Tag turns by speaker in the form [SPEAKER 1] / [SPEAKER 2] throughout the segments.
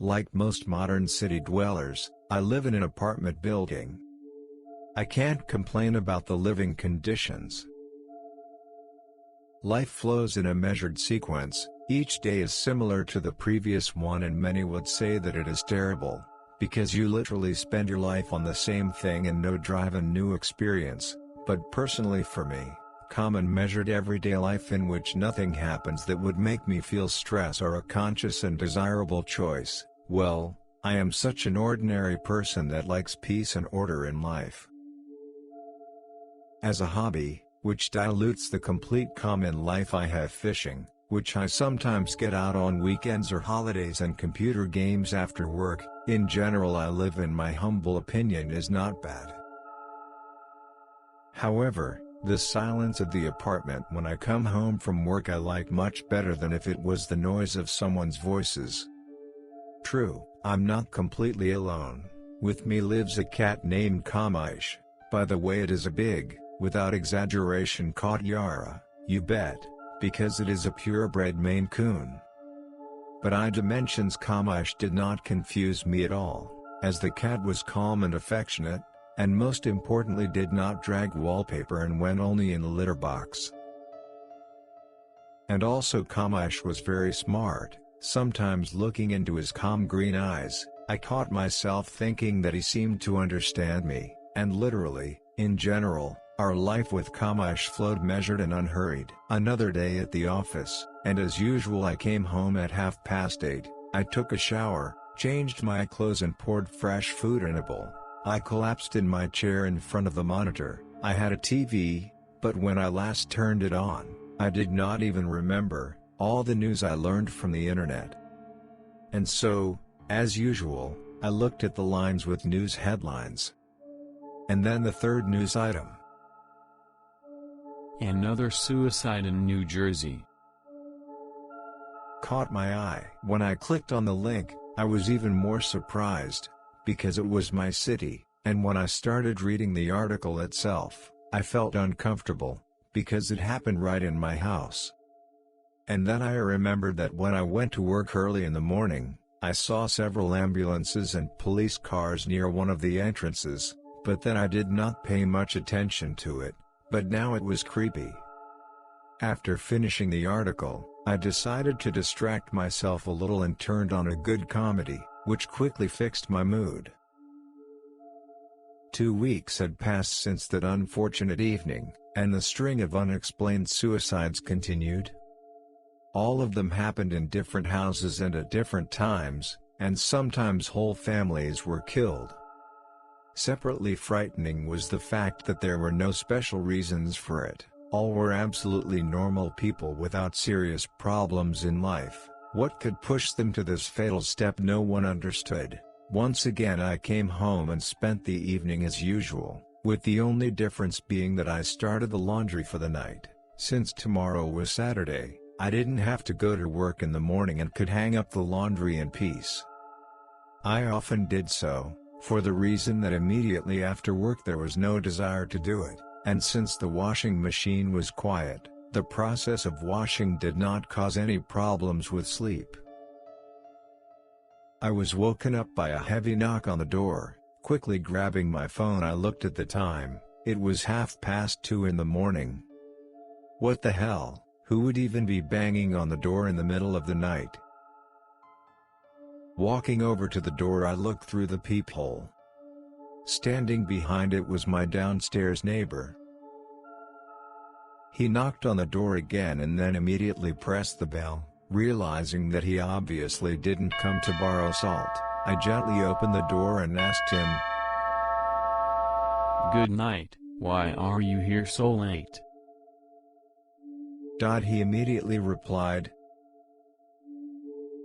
[SPEAKER 1] Like most modern city dwellers, I live in an apartment building. I can't complain about the living conditions. Life flows in a measured sequence, each day is similar to the previous one, and many would say that it is terrible, because you literally spend your life on the same thing and no drive and new experience. But personally for me, common measured everyday life in which nothing happens that would make me feel stress or a conscious and desirable choice, well, I am such an ordinary person that likes peace and order in life. As a hobby, which dilutes the complete common life, I have fishing, which I sometimes get out on weekends or holidays, and computer games after work. In general, I live, in my humble opinion, is not bad. However, the silence of the apartment when I come home from work I like much better than if it was the noise of someone's voices. True, I'm not completely alone. With me lives a cat named Kamysh. By the way, it is a big, without exaggeration, kotyara, you bet, because it is a purebred Maine Coon. But Kamysh did not confuse me at all, as the cat was calm and affectionate, and most importantly did not drag wallpaper and went only in the litter box. And also Kamysh was very smart. Sometimes looking into his calm green eyes, I caught myself thinking that he seemed to understand me, and literally, in general, our life with Kamysh flowed measured and unhurried. Another day at the office, and as usual I came home at 8:30. I took a shower, changed my clothes and poured fresh food in a bowl. I collapsed in my chair in front of the monitor. I had a TV, but when I last turned it on, I did not even remember all the news I learned from the internet. And so, as usual, I looked at the lines with news headlines. And then the third news item:
[SPEAKER 2] another suicide in New Jersey,
[SPEAKER 1] caught my eye. When I clicked on the link, I was even more surprised, because it was my city, and when I started reading the article itself, I felt uncomfortable, because it happened right in my house. And then I remembered that when I went to work early in the morning, I saw several ambulances and police cars near one of the entrances, but then I did not pay much attention to it, but now it was creepy. After finishing the article, I decided to distract myself a little and turned on a good comedy, which quickly fixed my mood. 2 weeks had passed since that unfortunate evening, and the string of unexplained suicides continued. All of them happened in different houses and at different times, and sometimes whole families were killed. Separately frightening was the fact that there were no special reasons for it. All were absolutely normal people without serious problems in life. What could push them to this fatal step no one understood. Once again I came home and spent the evening as usual, with the only difference being that I started the laundry for the night. Since tomorrow was Saturday, I didn't have to go to work in the morning and could hang up the laundry in peace. I often did so, for the reason that immediately after work there was no desire to do it, and since the washing machine was quiet, the process of washing did not cause any problems with sleep. I was woken up by a heavy knock on the door. Quickly grabbing my phone I looked at the time. It was 2:30 in the morning. What the hell, who would even be banging on the door in the middle of the night? Walking over to the door I looked through the peephole. Standing behind it was my downstairs neighbor. He knocked on the door again and then immediately pressed the bell. Realizing that he obviously didn't come to borrow salt, I gently opened the door and asked him,
[SPEAKER 2] "Good night, why are you here so late?"
[SPEAKER 1] He immediately replied,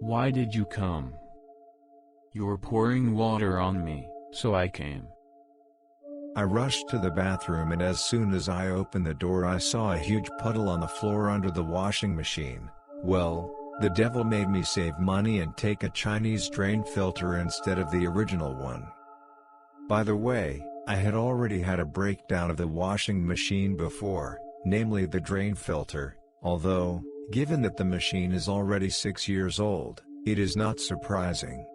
[SPEAKER 2] "Why did you come? You're pouring water on me, so I came."
[SPEAKER 1] I rushed to the bathroom and as soon as I opened the door I saw a huge puddle on the floor under the washing machine. Well, the devil made me save money and take a Chinese drain filter instead of the original one. By the way, I had already had a breakdown of the washing machine before, namely the drain filter, although, given that the machine is already 6 years old, it is not surprising.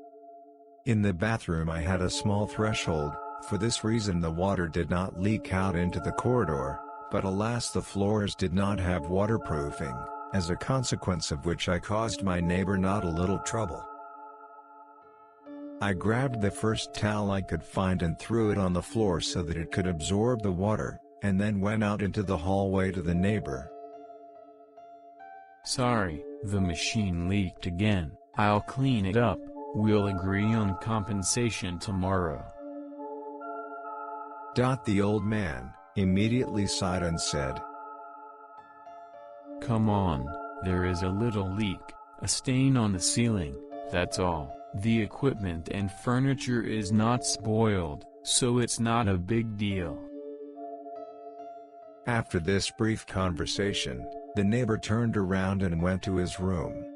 [SPEAKER 1] In the bathroom I had a small threshold, for this reason the water did not leak out into the corridor, but alas the floors did not have waterproofing, as a consequence of which I caused my neighbor not a little trouble. I grabbed the first towel I could find and threw it on the floor so that it could absorb the water, and then went out into the hallway to the neighbor.
[SPEAKER 2] Sorry, the machine leaked again. I'll clean it up. We'll agree on compensation tomorrow.
[SPEAKER 1] The old man immediately sighed and said,
[SPEAKER 2] Come on, there is a little leak, a stain on the ceiling, that's all. The equipment and furniture is not spoiled, so it's not a big deal.
[SPEAKER 1] After this brief conversation, the neighbor turned around and went to his room.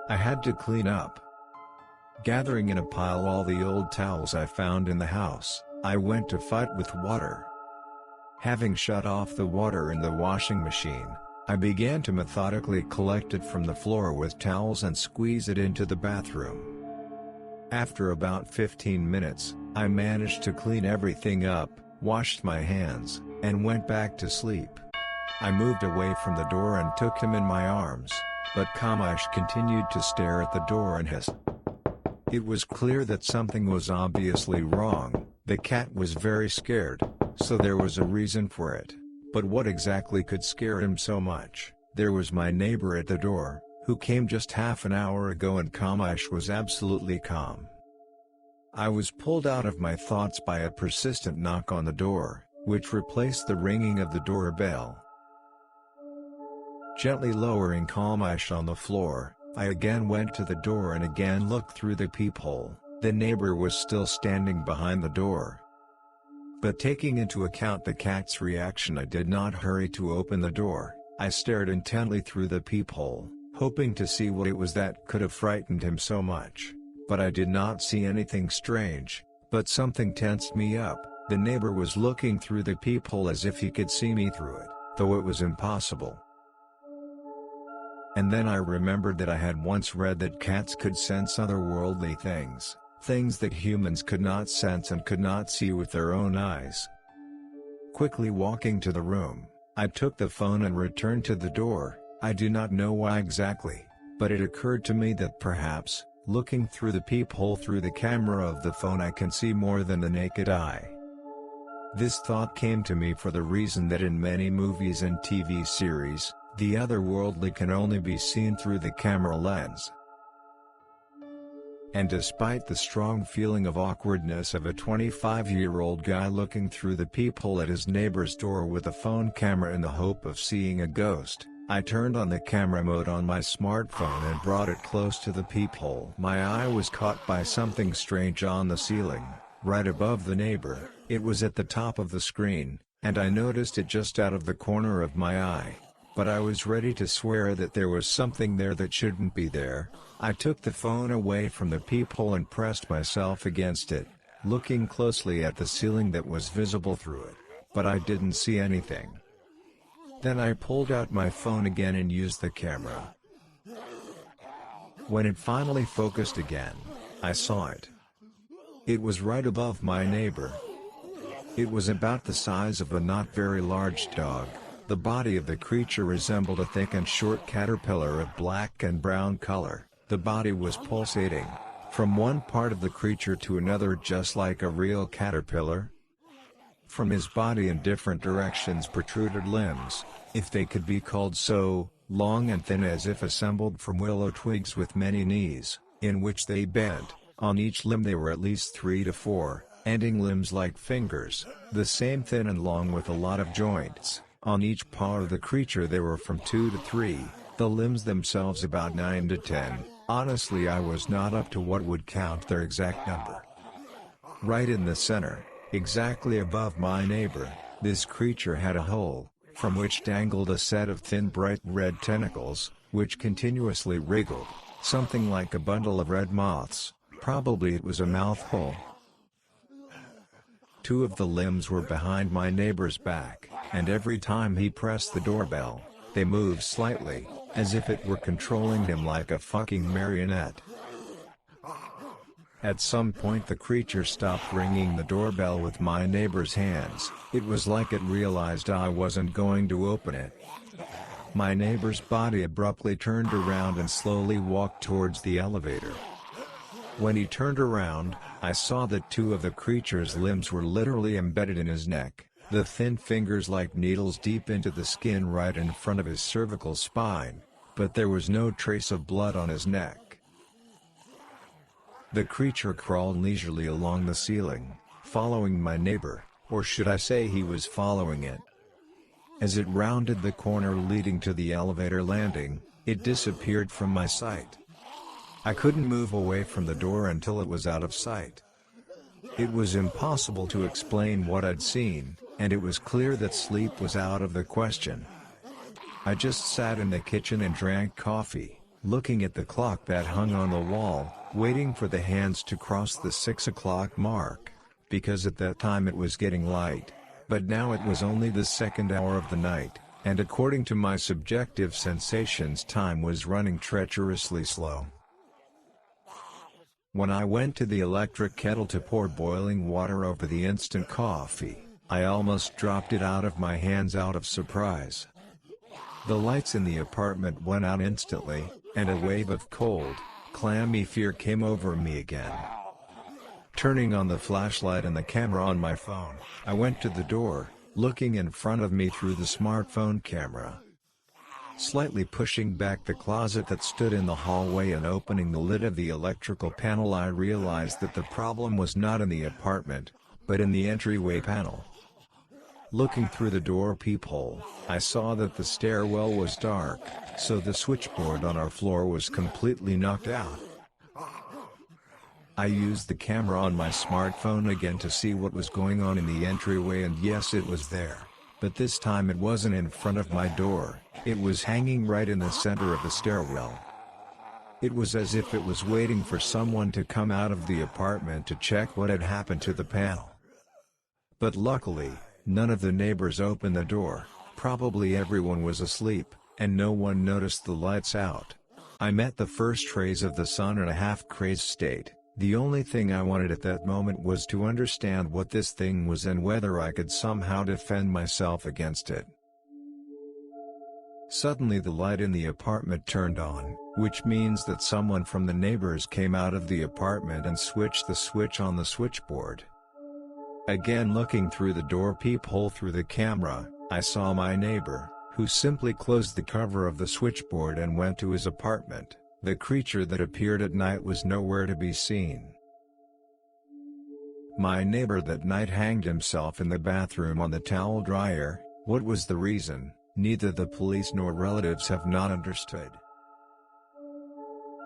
[SPEAKER 1] I had to clean up. Gathering in a pile all the old towels I found in the house, I went to fight with water. Having shut off the water in the washing machine, I began to methodically collect it from the floor with towels and squeeze it into the bathroom. After about 15 minutes, I managed to clean everything up, washed my hands, and went back to sleep. I moved away from the door and took him in my arms, but Kamysh continued to stare at the door and hiss. It was clear that something was obviously wrong. The cat was very scared, so there was a reason for it. But what exactly could scare him so much? There was my neighbor at the door, who came just half an hour ago, and Kamysh was absolutely calm. I was pulled out of my thoughts by a persistent knock on the door, which replaced the ringing of the doorbell. Gently lowering Kamysh on the floor, I again went to the door and again looked through the peephole. The neighbor was still standing behind the door. But taking into account the cat's reaction, I did not hurry to open the door. I stared intently through the peephole, hoping to see what it was that could have frightened him so much. But I did not see anything strange, but something tensed me up. The neighbor was looking through the peephole as if he could see me through it, though it was impossible. And then I remembered that I had once read that cats could sense otherworldly things, things that humans could not sense and could not see with their own eyes. Quickly walking to the room, I took the phone and returned to the door. I do not know why exactly, but it occurred to me that perhaps, looking through the peephole through the camera of the phone, I can see more than the naked eye. This thought came to me for the reason that in many movies and TV series, the otherworldly can only be seen through the camera lens. And despite the strong feeling of awkwardness of a 25-year-old guy looking through the peephole at his neighbor's door with a phone camera in the hope of seeing a ghost, I turned on the camera mode on my smartphone and brought it close to the peephole. My eye was caught by something strange on the ceiling, right above the neighbor. It was at the top of the screen, and I noticed it just out of the corner of my eye. But I was ready to swear that there was something there that shouldn't be there. I took the phone away from the peephole and pressed myself against it, looking closely at the ceiling that was visible through it, but I didn't see anything. Then I pulled out my phone again and used the camera. When it finally focused again, I saw it. It was right above my neighbor. It was about the size of a not very large dog. The body of the creature resembled a thick and short caterpillar of black and brown color. The body was pulsating from one part of the creature to another, just like a real caterpillar. From his body in different directions protruded limbs, if they could be called so, long and thin as if assembled from willow twigs with many knees, in which they bent. On each limb there were at least 3 to 4, ending limbs like fingers, the same thin and long with a lot of joints. On each paw of the creature there were from 2 to 3, the limbs themselves about 9 to 10. Honestly, I was not up to what would count their exact number. Right in the center, exactly above my neighbor, this creature had a hole, from which dangled a set of thin bright red tentacles, which continuously wriggled, something like a bundle of red moths. Probably it was a mouthful. 2 of the limbs were behind my neighbor's back, and every time he pressed the doorbell, they moved slightly, as if it were controlling him like a fucking marionette. At some point the creature stopped ringing the doorbell with my neighbor's hands. It was like it realized I wasn't going to open it. My neighbor's body abruptly turned around and slowly walked towards the elevator. When he turned around, I saw that two of the creature's limbs were literally embedded in his neck, the thin fingers like needles deep into the skin right in front of his cervical spine, but there was no trace of blood on his neck. The creature crawled leisurely along the ceiling, following my neighbor, or should I say he was following it. As it rounded the corner leading to the elevator landing, it disappeared from my sight. I couldn't move away from the door until it was out of sight. It was impossible to explain what I'd seen, and it was clear that sleep was out of the question. I just sat in the kitchen and drank coffee, looking at the clock that hung on the wall, waiting for the hands to cross the 6 o'clock mark, because at that time it was getting light, but now it was only the second hour of the night, and according to my subjective sensations time was running treacherously slow. When I went to the electric kettle to pour boiling water over the instant coffee, I almost dropped it out of my hands out of surprise. The lights in the apartment went out instantly, and a wave of cold, clammy fear came over me again. Turning on the flashlight and the camera on my phone, I went to the door, looking in front of me through the smartphone camera. Slightly pushing back the closet that stood in the hallway and opening the lid of the electrical panel, I realized that the problem was not in the apartment, but in the entryway panel. Looking through the door peephole, I saw that the stairwell was dark, so the switchboard on our floor was completely knocked out. I used the camera on my smartphone again to see what was going on in the entryway, and yes, it was there. But this time it wasn't in front of my door, it was hanging right in the center of the stairwell. It was as if it was waiting for someone to come out of the apartment to check what had happened to the panel. But luckily, none of the neighbors opened the door, probably everyone was asleep, and no one noticed the lights out. I met the first rays of the sun in a half-crazed state. The only thing I wanted at that moment was to understand what this thing was and whether I could somehow defend myself against it. Suddenly the light in the apartment turned on, which means that someone from the neighbors came out of the apartment and switched the switch on the switchboard. Again, looking through the door peephole through the camera, I saw my neighbor, who simply closed the cover of the switchboard and went to his apartment. The creature that appeared at night was nowhere to be seen. My neighbor that night hanged himself in the bathroom on the towel dryer. What was the reason? Neither the police nor relatives have not understood.